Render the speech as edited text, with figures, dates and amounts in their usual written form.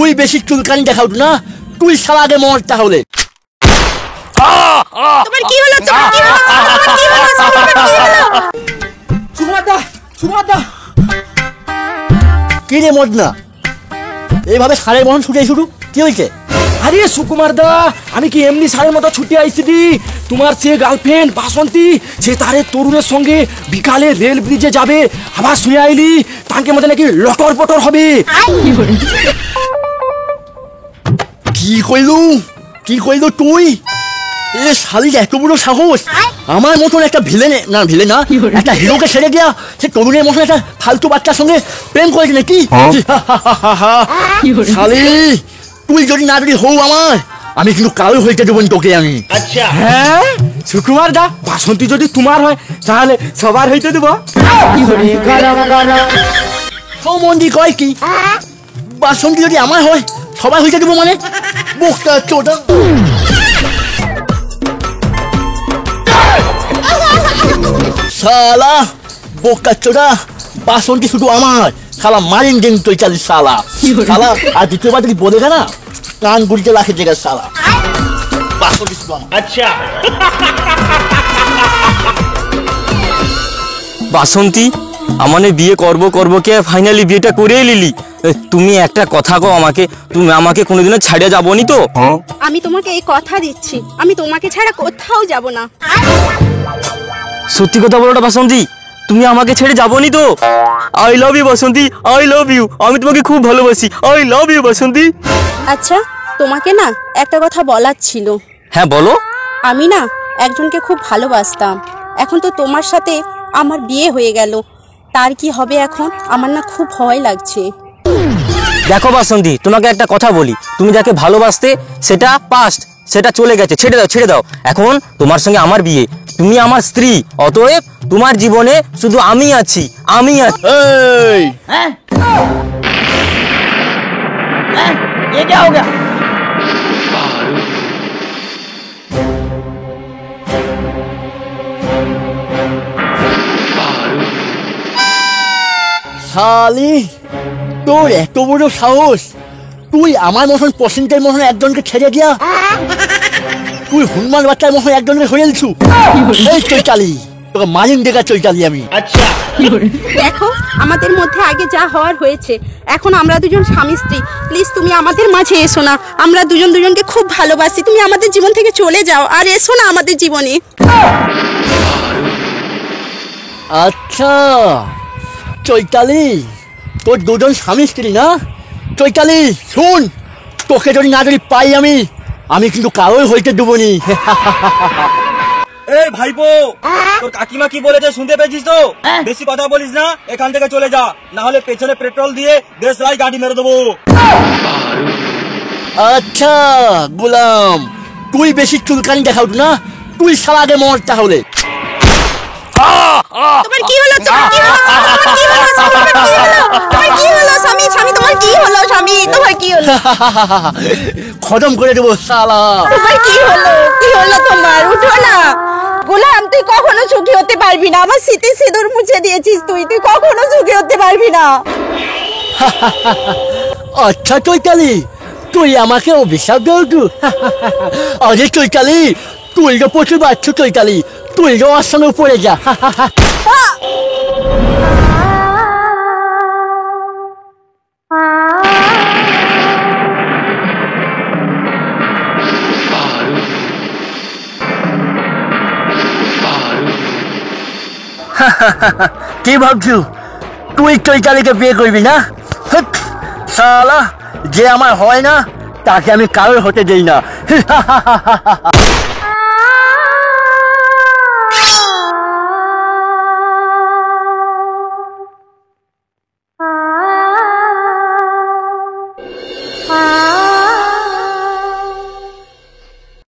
তুই বেশি চুলকানি দেখাও না, তুই শালা আগে মর তাহলে। তোমার কি হলো? তোমার কি হলো? সুকুমারদা, সুকুমারদা, কি রে মদনা, এইভাবে সারের মতন ছুটে শুরু কি হয়েছে? আরে সুকুমারদা, আমি কি এমনি সারের মতো ছুটে আইছি দি? তোমার সে গার্লফ্রেন্ড বাসন্তী সে তারে তরুণের সঙ্গে বিকালে রেল ব্রিজে যাবে, আবার শুনে আইলি তাকে মধ্যে নাকি লটর পটর হবে। কি কইলু, কি কইলু তুই? এ শালির এত বড় সাহস, আমার মতন একটা ভিলেন না, ভিলেন না, একটা হিরোকে ছেড়ে দিয়া সে তরুণের মতন একটা ফালতু বাচ্চার সঙ্গে প্রেম করেছে নাকি? শালি, তুই যদি না যদি হও আমার, আমি কিন্তু কালো হইতে দেবো তোকে আমি। আচ্ছা হ্যাঁ সুকুমারদা, বাসন্তী যদি তোমার হয় তাহলে সবার হইতে দেবো। মন্দি কয় কি, বাসন্তী যদি আমার হয় সবাই হইতে দেবো মানে? বোকা চোদা। শালা বোকা চোদা, বাসন্তী শুধু আমার, শালা মারিন দিন তুই চালি শালা। শালা আর দ্বিতীয়বার যদি বলে না কান গুলিতে রাখে জায়গা শালা। বাসন্তী শুধু আমার। আচ্ছা বাসন্তী, আমানে বিয়ে করব করব কে ফাইনালি বিয়েটা করেই নিলি। তুমি একটা কথা কও আমাকে, তুমি আমাকে কোনোদিনও ছাড়িয়ে যাবনি তো? আমি তোমাকে এই কথা দিচ্ছি, আমি তোমাকে ছাড়া কোথাও যাব না। সত্যি কথা বলো না বাসন্তী, তুমি আমাকে ছেড়ে যাবনি তো? I love you Basanti, I love you, আমি তোমাকে খুব ভালোবাসি, আই লাভ ইউ বাসন্তী। আচ্ছা, তোমাকে না একটা কথা বলার ছিল। হ্যাঁ বলো। আমি না একজনকে খুব ভালোবাসতাম, এখন তো তোমার সাথে আমার বিয়ে হয়ে গেল, তার কি হবে এখন? আমার না খুব ভয় লাগছে। দেখো বাসন্তী, তোমাকে একটা কথা বলি, তুমি যাকে ভালোবাসতে সেটা পাস্ট, সেটা চলে গেছে, ছেড়ে দাও ছেড়ে দাও। এখন তোমার সঙ্গে আমার বিয়ে, তুমি আমার স্ত্রী, অতএব তোমার জীবনে শুধু আমি আছি, আমি আছি। এই ये क्या हो गया? শালি, তোর এত বড় সাহস, তুই আমার মতন পছন্দের মতন একজনকে ছেড়ে দিয়া তুই হনুমান বাচ্চার মতন একজনকে হয়েলছু। এই চৈতালি, তোকে মারিন দেখা চৈতালি আমি। আচ্ছা দেখো, আমাদের মধ্যে আগে যা হওয়ার হয়েছে, এখন আমরা দুজন স্বামী স্ত্রী, প্লিজ তুমি আমাদের মাঝে এসো না। আমরা দুজন দুজনকে খুব ভালোবাসি, তুমি আমাদের জীবন থেকে চলে যাও আর এসো না আমাদের জীবনে। আচ্ছা চৈতালি, তোর দুজন স্বামী স্ত্রী না? চৈতালি শুন, তোকে যদি না যদি পাই আমি কিন্তু কারোই হইতে দেবনি। এই ভাইপো, তোর কাকিমা কি বলেছে শুনতে পেয়েছিস তো? বেশি কথা বলিস না, এখান থেকে চলে যা, না হলে পেছনে পেট্রোল দিয়ে দেশলাই গাড়ি মেরে দেবো। আচ্ছা গোলাম, তুই বেশি চুলকানি দেখাও না, তুই শালা আগে মর তাহলে। তোমার কি হলো? তোমার কি হলো? তোমার কি হলো স্বামী? স্বামী তোমার কি হলো? স্বামী তোমার কি হলো? খতম করে দেবো শালা। তোমার কি হলো? কি হলো তোমার? উঠো না গোলাম, তুই কখনো সুখী হতে পারবি না, আমার স্মৃতি সিঁদুর মুছে দিয়েছিস তুই, তুই কখনো সুখী হতে পারবি না। আচ্ছা চৈতালি, তুই আমাকে অভিশাপ দেও তু? আরে চৈতালি, তুই তো প্রচুর বাচ্চু চৈতালি, তুই তো আমার সঙ্গে পড়ে যা। কি ভাবছু তুই চৈতালিকে বিয়ে করবি না? শালা, যে আমার হয় না তাকে আমি কারোর হতে দেই না।